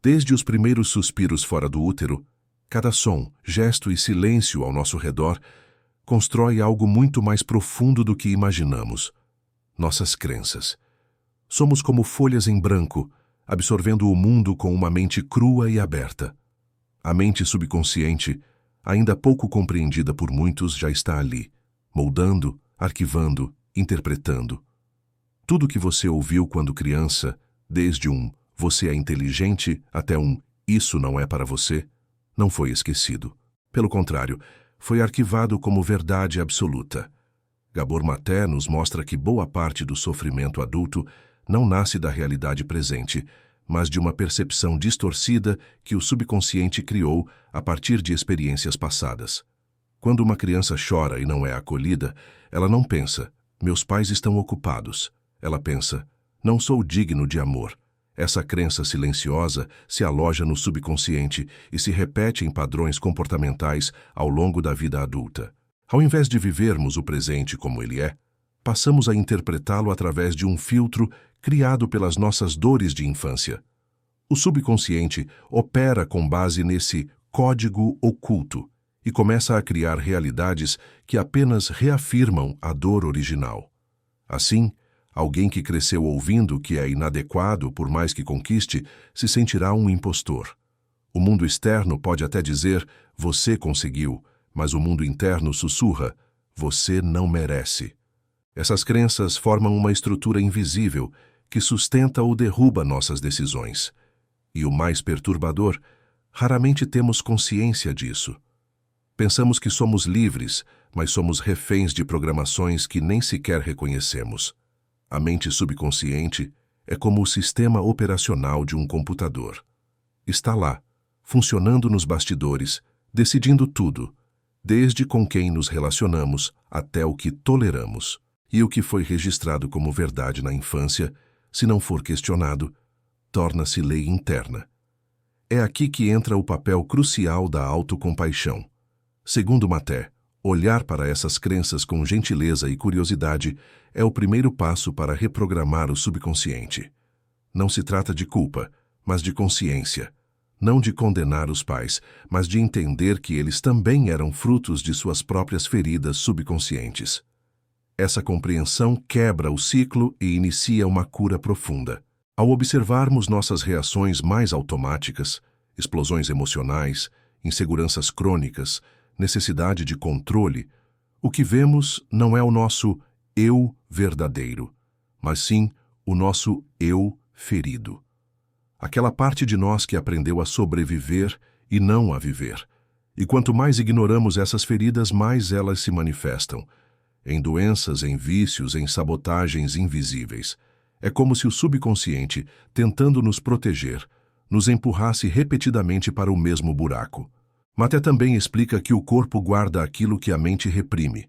Desde os primeiros suspiros fora do útero, cada som, gesto e silêncio ao nosso redor constrói algo muito mais profundo do que imaginamos: nossas crenças. Somos como folhas em branco, absorvendo o mundo com uma mente crua e aberta. A mente subconsciente, ainda pouco compreendida por muitos, já está ali, moldando, arquivando, interpretando. Tudo que você ouviu quando criança, desde um "você é inteligente" até um "isso não é para você", não foi esquecido. Pelo contrário, foi arquivado como verdade absoluta. Gabor Maté nos mostra que boa parte do sofrimento adulto não nasce da realidade presente, mas de uma percepção distorcida que o subconsciente criou a partir de experiências passadas. Quando uma criança chora e não é acolhida, ela não pensa, meus pais estão ocupados. Ela pensa, não sou digno de amor. Essa crença silenciosa se aloja no subconsciente e se repete em padrões comportamentais ao longo da vida adulta. Ao invés de vivermos o presente como ele é, passamos a interpretá-lo através de um filtro criado pelas nossas dores de infância. O subconsciente opera com base nesse código oculto e começa a criar realidades que apenas reafirmam a dor original. Assim, alguém que cresceu ouvindo que é inadequado por mais que conquiste, se sentirá um impostor. O mundo externo pode até dizer, você conseguiu, mas o mundo interno sussurra, você não merece. Essas crenças formam uma estrutura invisível que sustenta ou derruba nossas decisões. E o mais perturbador, raramente temos consciência disso. Pensamos que somos livres, mas somos reféns de programações que nem sequer reconhecemos. A mente subconsciente é como o sistema operacional de um computador. Está lá, funcionando nos bastidores, decidindo tudo, desde com quem nos relacionamos até o que toleramos. E o que foi registrado como verdade na infância, se não for questionado, torna-se lei interna. É aqui que entra o papel crucial da autocompaixão. Segundo Maté, olhar para essas crenças com gentileza e curiosidade é o primeiro passo para reprogramar o subconsciente. Não se trata de culpa, mas de consciência. Não de condenar os pais, mas de entender que eles também eram frutos de suas próprias feridas subconscientes. Essa compreensão quebra o ciclo e inicia uma cura profunda. Ao observarmos nossas reações mais automáticas, explosões emocionais, inseguranças crônicas, necessidade de controle, o que vemos não é o nosso eu verdadeiro, mas sim o nosso eu ferido. Aquela parte de nós que aprendeu a sobreviver e não a viver. E quanto mais ignoramos essas feridas, mais elas se manifestam. Em doenças, em vícios, em sabotagens invisíveis. É como se o subconsciente, tentando nos proteger, nos empurrasse repetidamente para o mesmo buraco. Maté também explica que o corpo guarda aquilo que a mente reprime.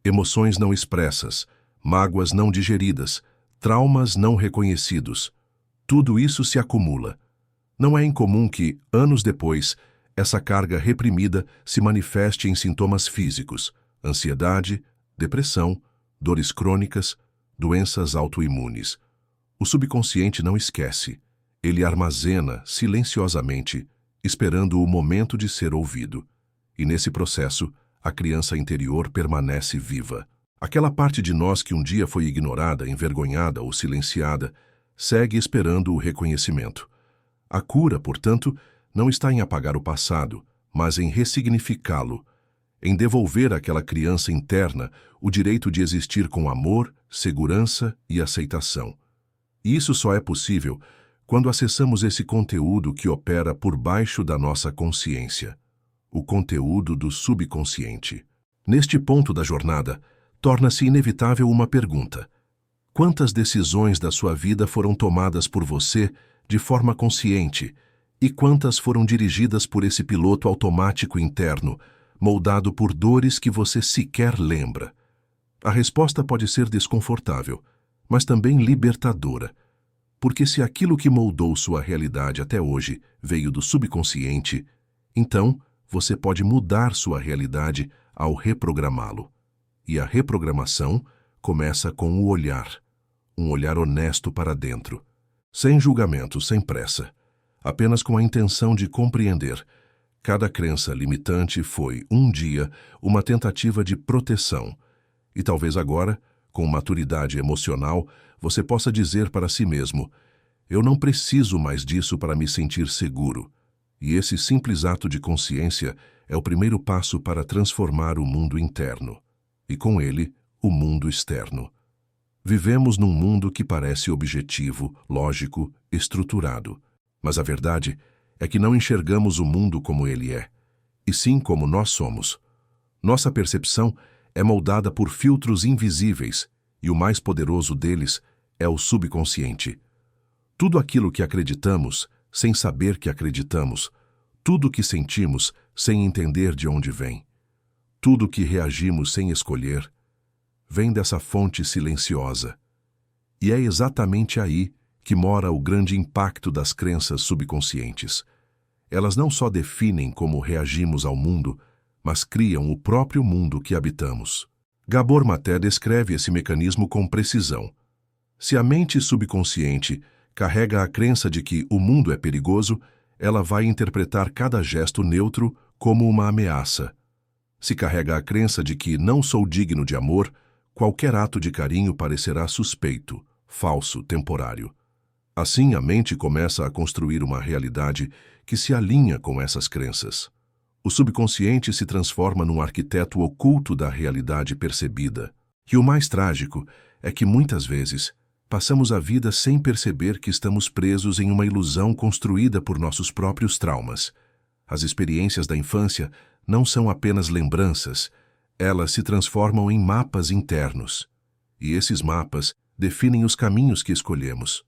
Emoções não expressas, mágoas não digeridas, traumas não reconhecidos. Tudo isso se acumula. Não é incomum que, anos depois, essa carga reprimida se manifeste em sintomas físicos, ansiedade, depressão, dores crônicas, doenças autoimunes. O subconsciente não esquece. Ele armazena silenciosamente, esperando o momento de ser ouvido. E nesse processo, a criança interior permanece viva. Aquela parte de nós que um dia foi ignorada, envergonhada ou silenciada, segue esperando o reconhecimento. A cura, portanto, não está em apagar o passado, mas em ressignificá-lo, em devolver àquela criança interna o direito de existir com amor, segurança e aceitação. E isso só é possível quando acessamos esse conteúdo que opera por baixo da nossa consciência, o conteúdo do subconsciente. Neste ponto da jornada, torna-se inevitável uma pergunta: quantas decisões da sua vida foram tomadas por você de forma consciente e quantas foram dirigidas por esse piloto automático interno, moldado por dores que você sequer lembra? A resposta pode ser desconfortável, mas também libertadora, porque se aquilo que moldou sua realidade até hoje veio do subconsciente, então você pode mudar sua realidade ao reprogramá-lo. E a reprogramação começa com o olhar, um olhar honesto para dentro, sem julgamento, sem pressa. apenas com a intenção de compreender. Cada crença limitante foi, um dia, uma tentativa de proteção. E talvez agora, com maturidade emocional, você possa dizer para si mesmo: eu não preciso mais disso para me sentir seguro. E esse simples ato de consciência é o primeiro passo para transformar o mundo interno, e com ele, o mundo externo. Vivemos num mundo que parece objetivo, lógico, estruturado. Mas a verdade é que não enxergamos o mundo como ele é, e sim como nós somos. Nossa percepção é moldada por filtros invisíveis, e o mais poderoso deles é o subconsciente. Tudo aquilo que acreditamos, sem saber que acreditamos, tudo o que sentimos, sem entender de onde vem, tudo o que reagimos sem escolher, vem dessa fonte silenciosa. E é exatamente aí que mora o grande impacto das crenças subconscientes. Elas não só definem como reagimos ao mundo, mas criam o próprio mundo que habitamos. Gabor Maté descreve esse mecanismo com precisão. Se a mente subconsciente carrega a crença de que o mundo é perigoso, ela vai interpretar cada gesto neutro como uma ameaça. Se carrega a crença de que não sou digno de amor, qualquer ato de carinho parecerá suspeito, falso, temporário. Assim, a mente começa a construir uma realidade que se alinha com essas crenças. O subconsciente se transforma num arquiteto oculto da realidade percebida. E o mais trágico é que, muitas vezes, passamos a vida sem perceber que estamos presos em uma ilusão construída por nossos próprios traumas. As experiências da infância não são apenas lembranças, elas se transformam em mapas internos. E esses mapas definem os caminhos que escolhemos.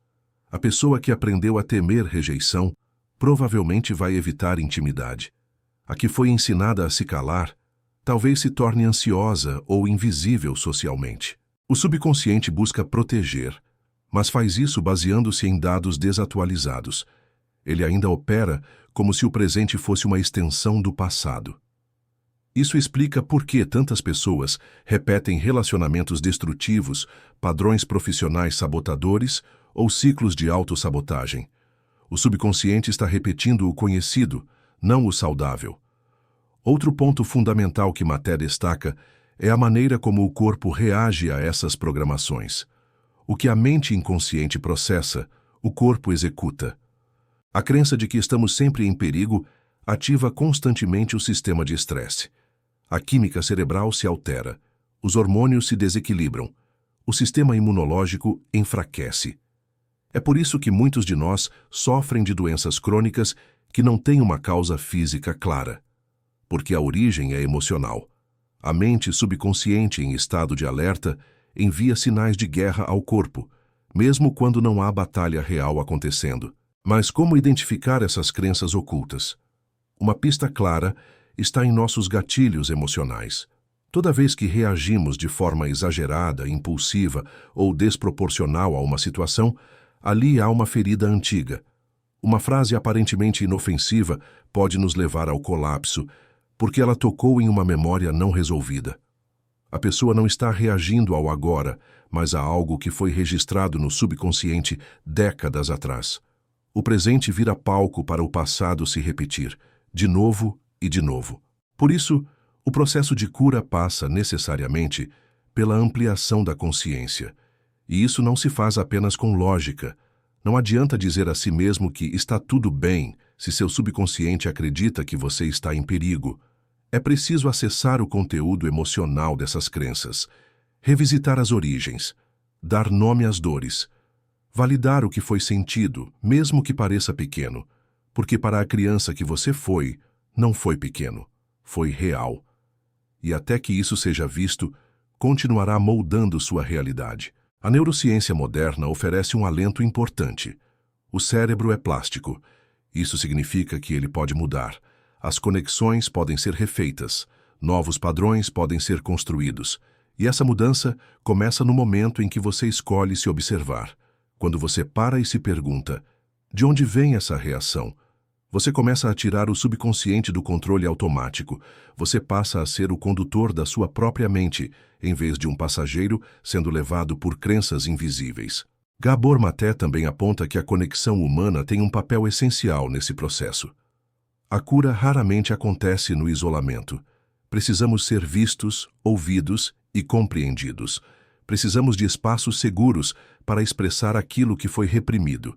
A pessoa que aprendeu a temer rejeição provavelmente vai evitar intimidade. A que foi ensinada a se calar talvez se torne ansiosa ou invisível socialmente. O subconsciente busca proteger, mas faz isso baseando-se em dados desatualizados. Ele ainda opera como se o presente fosse uma extensão do passado. Isso explica por que tantas pessoas repetem relacionamentos destrutivos, padrões profissionais sabotadores ou ciclos de autossabotagem. O subconsciente está repetindo o conhecido, não o saudável. Outro ponto fundamental que Maté destaca é a maneira como o corpo reage a essas programações. O que a mente inconsciente processa, o corpo executa. A crença de que estamos sempre em perigo ativa constantemente o sistema de estresse. A química cerebral se altera, os hormônios se desequilibram, o sistema imunológico enfraquece. É por isso que muitos de nós sofrem de doenças crônicas que não têm uma causa física clara. Porque a origem é emocional. A mente subconsciente em estado de alerta envia sinais de guerra ao corpo, mesmo quando não há batalha real acontecendo. Mas como identificar essas crenças ocultas? Uma pista clara está em nossos gatilhos emocionais. Toda vez que reagimos de forma exagerada, impulsiva ou desproporcional a uma situação, ali há uma ferida antiga. Uma frase aparentemente inofensiva pode nos levar ao colapso, porque ela tocou em uma memória não resolvida. A pessoa não está reagindo ao agora, mas a algo que foi registrado no subconsciente décadas atrás. O presente vira palco para o passado se repetir, de novo e de novo. Por isso, o processo de cura passa necessariamente pela ampliação da consciência. E isso não se faz apenas com lógica. Não adianta dizer a si mesmo que está tudo bem se seu subconsciente acredita que você está em perigo. É preciso acessar o conteúdo emocional dessas crenças, revisitar as origens, dar nome às dores, validar o que foi sentido, mesmo que pareça pequeno, porque para a criança que você foi, não foi pequeno, foi real. E até que isso seja visto, continuará moldando sua realidade. A neurociência moderna oferece um alento importante. O cérebro é plástico. Isso significa que ele pode mudar. As conexões podem ser refeitas, novos padrões podem ser construídos. E essa mudança começa no momento em que você escolhe se observar. Quando você para e se pergunta, de onde vem essa reação? Você começa a tirar o subconsciente do controle automático. Você passa a ser o condutor da sua própria mente, em vez de um passageiro sendo levado por crenças invisíveis. Gabor Maté também aponta que a conexão humana tem um papel essencial nesse processo. A cura raramente acontece no isolamento. Precisamos ser vistos, ouvidos e compreendidos. Precisamos de espaços seguros para expressar aquilo que foi reprimido.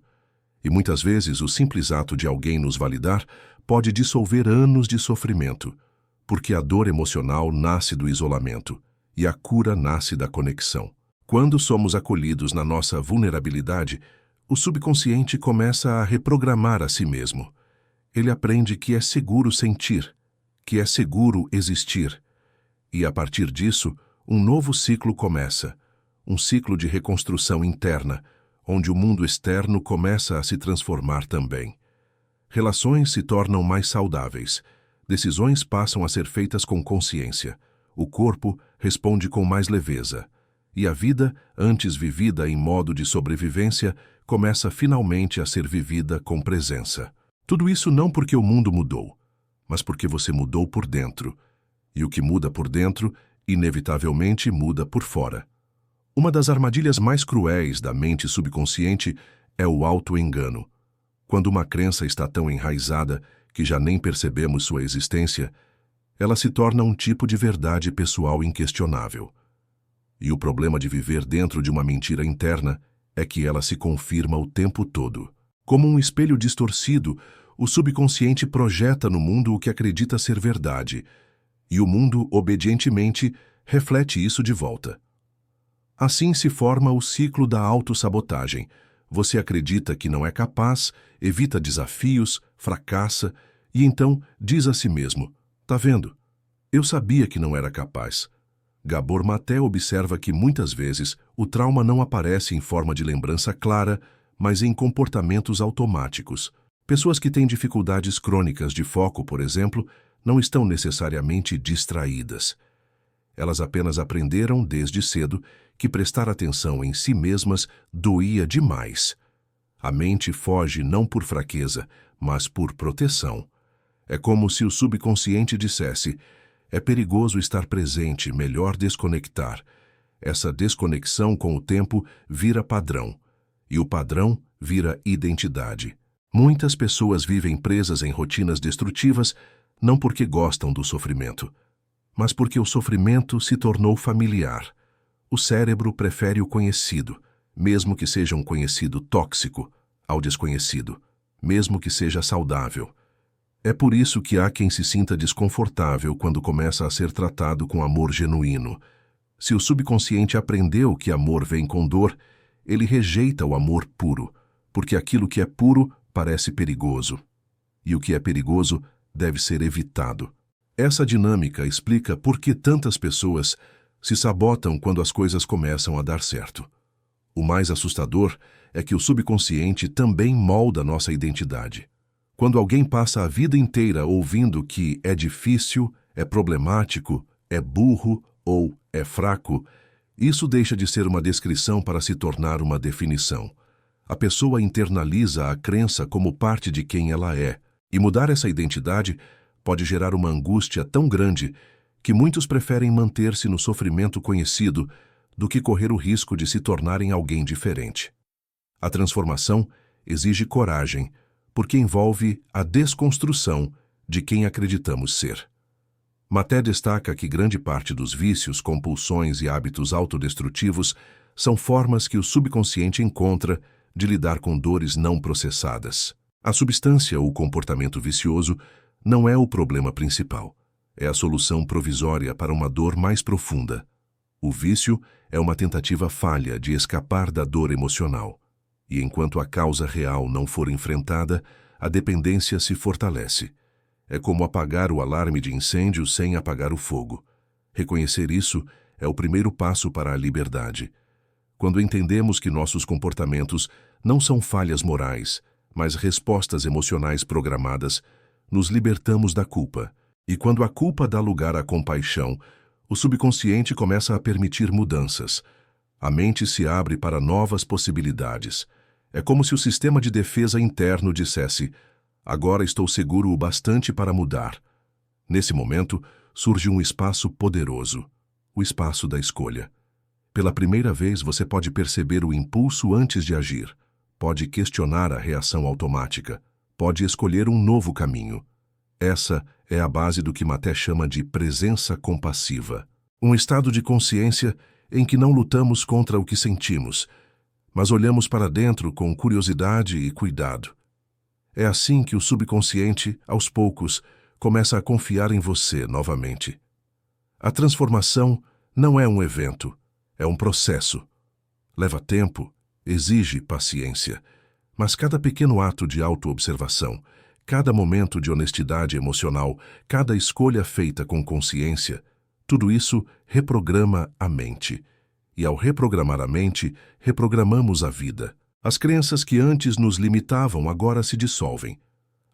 E muitas vezes o simples ato de alguém nos validar pode dissolver anos de sofrimento, porque a dor emocional nasce do isolamento e a cura nasce da conexão. Quando somos acolhidos na nossa vulnerabilidade, o subconsciente começa a reprogramar a si mesmo. Ele aprende que é seguro sentir, que é seguro existir. E a partir disso, um novo ciclo começa, um ciclo de reconstrução interna, onde o mundo externo começa a se transformar também. Relações se tornam mais saudáveis, decisões passam a ser feitas com consciência, o corpo responde com mais leveza, e a vida, antes vivida em modo de sobrevivência, começa finalmente a ser vivida com presença. Tudo isso não porque o mundo mudou, mas porque você mudou por dentro, e o que muda por dentro, inevitavelmente muda por fora. Uma das armadilhas mais cruéis da mente subconsciente é o auto-engano. Quando uma crença está tão enraizada que já nem percebemos sua existência, ela se torna um tipo de verdade pessoal inquestionável. E o problema de viver dentro de uma mentira interna é que ela se confirma o tempo todo. Como um espelho distorcido, o subconsciente projeta no mundo o que acredita ser verdade, e o mundo, obedientemente, reflete isso de volta. Assim se forma o ciclo da autossabotagem. Você acredita que não é capaz, evita desafios, fracassa, e então diz a si mesmo: "Tá vendo? Eu sabia que não era capaz." Gabor Maté observa que muitas vezes o trauma não aparece em forma de lembrança clara, mas em comportamentos automáticos. Pessoas que têm dificuldades crônicas de foco, por exemplo, não estão necessariamente distraídas. Elas apenas aprenderam, desde cedo, que prestar atenção em si mesmas doía demais. A mente foge não por fraqueza, mas por proteção. É como se o subconsciente dissesse: "É perigoso estar presente, melhor desconectar." Essa desconexão, com o tempo, vira padrão. E o padrão vira identidade. Muitas pessoas vivem presas em rotinas destrutivas não porque gostam do sofrimento, mas porque o sofrimento se tornou familiar. O cérebro prefere o conhecido, mesmo que seja um conhecido tóxico, ao desconhecido, mesmo que seja saudável. É por isso que há quem se sinta desconfortável quando começa a ser tratado com amor genuíno. Se o subconsciente aprendeu que amor vem com dor, ele rejeita o amor puro, porque aquilo que é puro parece perigoso. E o que é perigoso deve ser evitado. Essa dinâmica explica por que tantas pessoas se sabotam quando as coisas começam a dar certo. O mais assustador é que o subconsciente também molda nossa identidade. Quando alguém passa a vida inteira ouvindo que é difícil, é problemático, é burro ou é fraco, isso deixa de ser uma descrição para se tornar uma definição. A pessoa internaliza a crença como parte de quem ela é, e mudar essa identidade pode gerar uma angústia tão grande que muitos preferem manter-se no sofrimento conhecido do que correr o risco de se tornarem alguém diferente. A transformação exige coragem, porque envolve a desconstrução de quem acreditamos ser. Maté destaca que grande parte dos vícios, compulsões e hábitos autodestrutivos são formas que o subconsciente encontra de lidar com dores não processadas. A substância ou comportamento vicioso não é o problema principal, é a solução provisória para uma dor mais profunda. O vício é uma tentativa falha de escapar da dor emocional, e enquanto a causa real não for enfrentada, a dependência se fortalece. É como apagar o alarme de incêndio sem apagar o fogo. Reconhecer isso é o primeiro passo para a liberdade. Quando entendemos que nossos comportamentos não são falhas morais, mas respostas emocionais programadas, nos libertamos da culpa. E quando a culpa dá lugar à compaixão, o subconsciente começa a permitir mudanças. A mente se abre para novas possibilidades. É como se o sistema de defesa interno dissesse: "Agora estou seguro o bastante para mudar." Nesse momento, surge um espaço poderoso, o espaço da escolha. Pela primeira vez, você pode perceber o impulso antes de agir, pode questionar a reação automática, pode escolher um novo caminho. Essa é a base do que Maté chama de presença compassiva. Um estado de consciência em que não lutamos contra o que sentimos, mas olhamos para dentro com curiosidade e cuidado. É assim que o subconsciente, aos poucos, começa a confiar em você novamente. A transformação não é um evento, é um processo. Leva tempo, exige paciência, mas cada pequeno ato de autoobservação, cada momento de honestidade emocional, cada escolha feita com consciência, tudo isso reprograma a mente. E ao reprogramar a mente, reprogramamos a vida. As crenças que antes nos limitavam agora se dissolvem.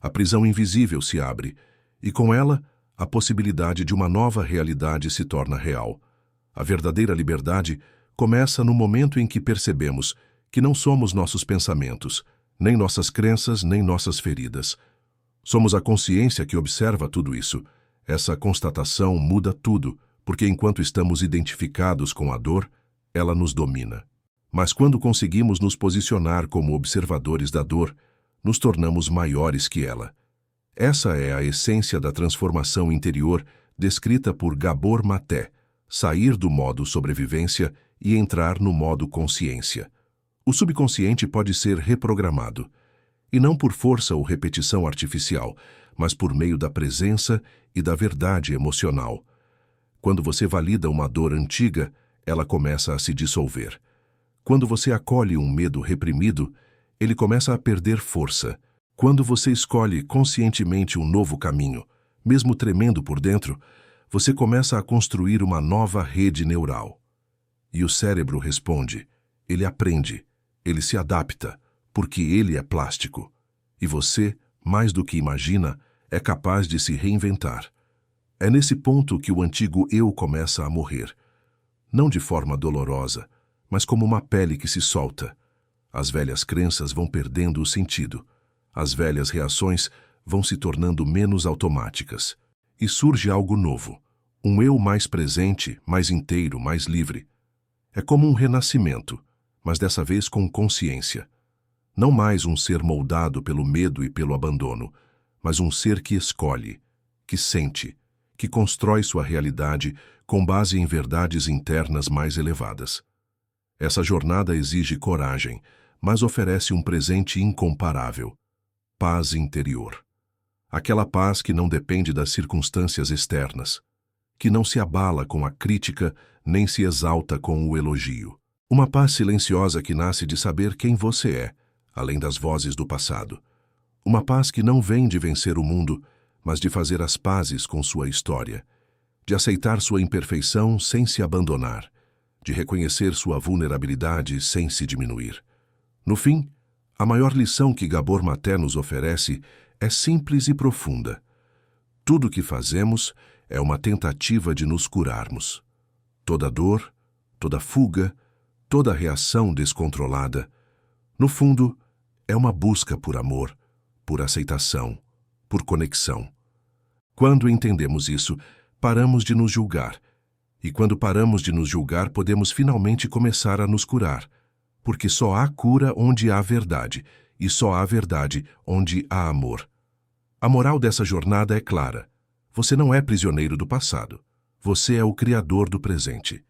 A prisão invisível se abre, e com ela, a possibilidade de uma nova realidade se torna real. A verdadeira liberdade começa no momento em que percebemos que não somos nossos pensamentos, nem nossas crenças, nem nossas feridas. Somos a consciência que observa tudo isso. Essa constatação muda tudo, porque enquanto estamos identificados com a dor, ela nos domina. Mas quando conseguimos nos posicionar como observadores da dor, nos tornamos maiores que ela. Essa é a essência da transformação interior descrita por Gabor Maté, sair do modo sobrevivência e entrar no modo consciência. O subconsciente pode ser reprogramado, e não por força ou repetição artificial, mas por meio da presença e da verdade emocional. Quando você valida uma dor antiga, ela começa a se dissolver. Quando você acolhe um medo reprimido, ele começa a perder força. Quando você escolhe conscientemente um novo caminho, mesmo tremendo por dentro, você começa a construir uma nova rede neural. E o cérebro responde, ele aprende, ele se adapta, porque ele é plástico. E você, mais do que imagina, é capaz de se reinventar. É nesse ponto que o antigo eu começa a morrer. Não de forma dolorosa, mas como uma pele que se solta. As velhas crenças vão perdendo o sentido. As velhas reações vão se tornando menos automáticas. E surge algo novo. Um eu mais presente, mais inteiro, mais livre. É como um renascimento, mas dessa vez com consciência. Não mais um ser moldado pelo medo e pelo abandono, mas um ser que escolhe, que sente, que constrói sua realidade com base em verdades internas mais elevadas. Essa jornada exige coragem, mas oferece um presente incomparável: paz interior. Aquela paz que não depende das circunstâncias externas, que não se abala com a crítica nem se exalta com o elogio. Uma paz silenciosa que nasce de saber quem você é, além das vozes do passado. Uma paz que não vem de vencer o mundo, mas de fazer as pazes com sua história, de aceitar sua imperfeição sem se abandonar, de reconhecer sua vulnerabilidade sem se diminuir. No fim, a maior lição que Gabor Maté nos oferece é simples e profunda. Tudo o que fazemos é uma tentativa de nos curarmos. Toda dor, toda fuga, toda reação descontrolada, no fundo, é uma busca por amor, por aceitação, por conexão. Quando entendemos isso, paramos de nos julgar. E quando paramos de nos julgar, podemos finalmente começar a nos curar. Porque só há cura onde há verdade, e só há verdade onde há amor. A moral dessa jornada é clara. Você não é prisioneiro do passado. Você é o criador do presente.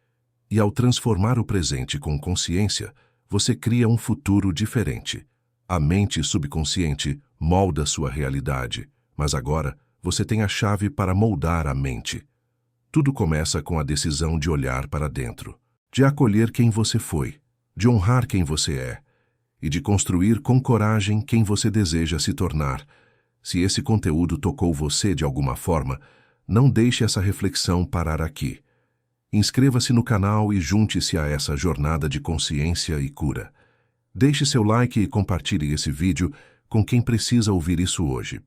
E ao transformar o presente com consciência, você cria um futuro diferente. A mente subconsciente molda sua realidade, mas agora você tem a chave para moldar a mente. Tudo começa com a decisão de olhar para dentro, de acolher quem você foi, de honrar quem você é e de construir com coragem quem você deseja se tornar. Se esse conteúdo tocou você de alguma forma, não deixe essa reflexão parar aqui. Inscreva-se no canal e junte-se a essa jornada de consciência e cura. Deixe seu like e compartilhe esse vídeo com quem precisa ouvir isso hoje.